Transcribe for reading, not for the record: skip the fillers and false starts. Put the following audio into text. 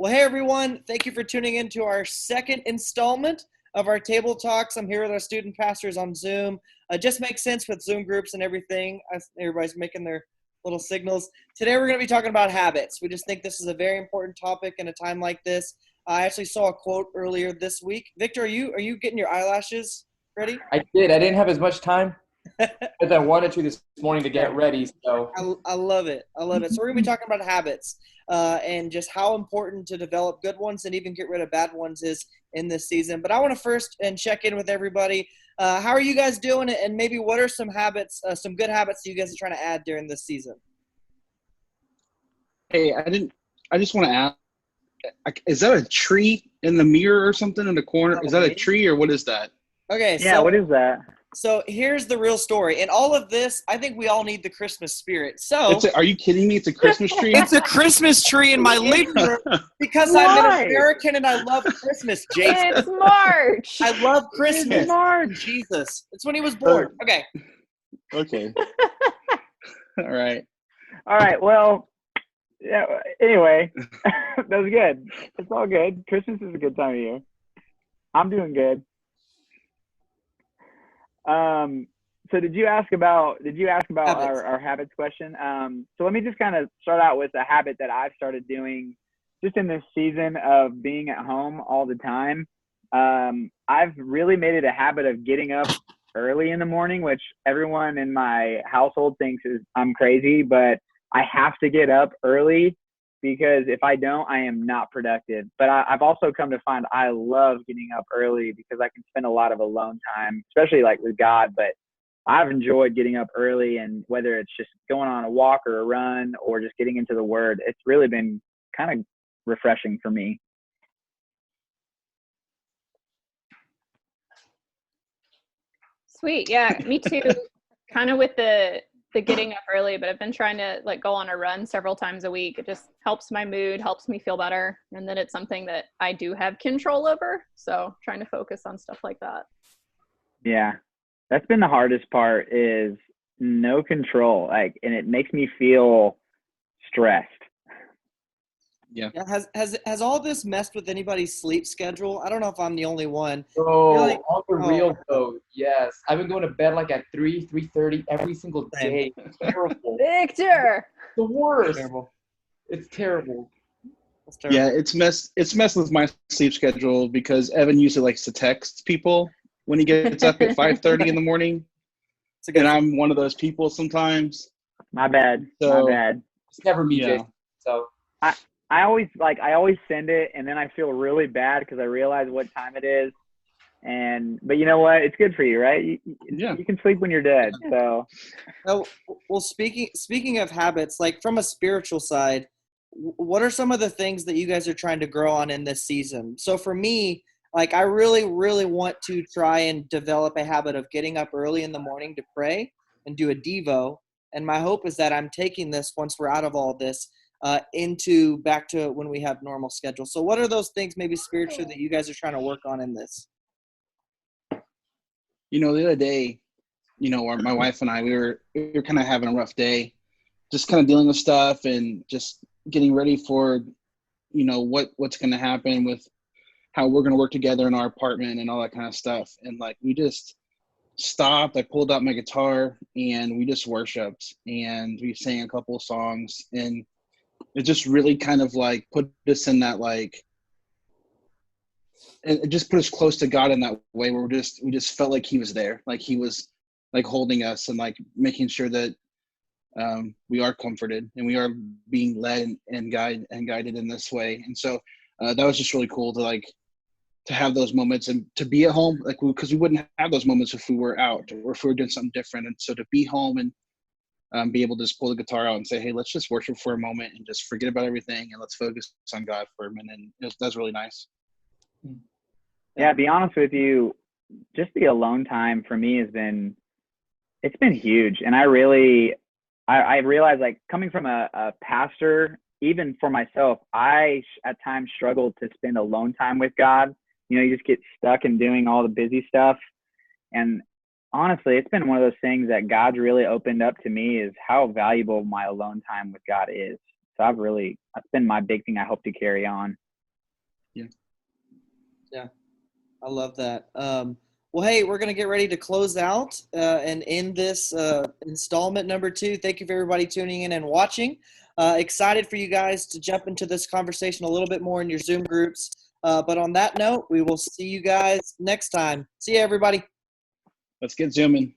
Well, hey everyone, thank you for tuning in to our second installment of our Table Talks. I'm here with our student pastors on Zoom. It just makes sense with Zoom groups and everything. Everybody's making their little signals. Today we're going to be talking about habits. We just think this is a very important topic in a time like this. I actually saw a quote earlier this week. Victor, are you getting your eyelashes ready? I did. I didn't have as much time as I wanted to this morning to get ready. So I love it. I love it. So we're going to be talking about habits and just how important to develop good ones and even get rid of bad ones is in this season. But I want to first and check in with everybody. How are you guys doing? And maybe what are some habits, some good habits that you guys are trying to add during this season? Hey, I just want to ask, is that a tree in the mirror or something in the corner? Is that a tree or what is that? Okay. Yeah, what is that? So here's the real story. In all of this, I think we all need the Christmas spirit. So Are you kidding me? It's a Christmas tree? it's a Christmas tree in my living room because I'm an American and I love Christmas, Jason. It's March. I love Christmas. It's March. Jesus. It's when he was born. Okay. Okay. All right. All right. Well, yeah, anyway, that was good. It's all good. Christmas is a good time of year. I'm doing good. So did you ask about Habits. our habits question? So let me just kind of start out with a habit that I've started doing just in this season of being at home all the time. I've really made it a habit of getting up early in the morning, which everyone in my household thinks is I'm crazy, but I have to get up early because if I don't, I am not productive. But I've also come to find I love getting up early because I can spend a lot of alone time, especially like with God. But I've enjoyed getting up early, and whether it's just going on a walk or a run or just getting into the Word, it's really been kind of refreshing for me. Sweet. Yeah, me too. Kind of with the getting up early, but I've been trying to go on a run several times a week. It just helps my mood, helps me feel better. And then it's something that I do have control over. So trying to focus on stuff like that. Yeah. That's been the hardest part is no control. And it makes me feel stressed. Yeah. Has all this messed with anybody's sleep schedule? I don't know if I'm the only one. on the Oh. real though, yes. I've been going to bed at 3:30 every single day. It's terrible. Victor! The worst. Terrible. It's terrible. That's terrible. Yeah, it's messed with my sleep schedule because Evan usually likes to text people when he gets up at 5:30 in the morning. And I'm one of those people sometimes. My bad. So- My bad. It's never me, Yeah. Jason. So I always send it and then I feel really bad because I realize what time it is. But you know what? It's good for you, right? Yeah. You can sleep when you're dead. So Oh, well, speaking of habits, like from a spiritual side, what are some of the things that you guys are trying to grow on in this season? So for me, I really, really want to try and develop a habit of getting up early in the morning to pray and do a Devo. And my hope is that I'm taking this once we're out of all this into back to when we have normal schedule. So what are those things maybe spiritually that you guys are trying to work on in this? The other day, my wife and I, we were kind of having a rough day, just kind of dealing with stuff and just getting ready for, what's going to happen with how we're going to work together in our apartment and all that kind of stuff. And we just stopped. I pulled out my guitar and we just worshiped and we sang a couple of songs, and it just really kind of put us in that and it just put us close to God in that way where we just felt like he was there, like he was holding us and making sure that we are comforted and we are being led and guided in this way. And so that was just really cool to have those moments and to be at home, because we wouldn't have those moments if we were out or if we were doing something different. And so to be home and be able to just pull the guitar out and say, hey, let's just worship for a moment and just forget about everything and let's focus on God for a minute. And that's really nice. yeah, to be honest with you, just the alone time for me it's been huge. And I realize coming from a pastor, even for myself, I at times struggle to spend alone time with God. You just get stuck in doing all the busy stuff. And honestly, it's been one of those things that God's really opened up to me is how valuable my alone time with God is. So that's been my big thing I hope to carry on. I love that. Well, hey, we're going to get ready to close out and end this installment number 2. Thank you for everybody tuning in and watching. Excited for you guys to jump into this conversation a little bit more in your Zoom groups. But on that note, we will see you guys next time. See you, everybody. Let's get zooming.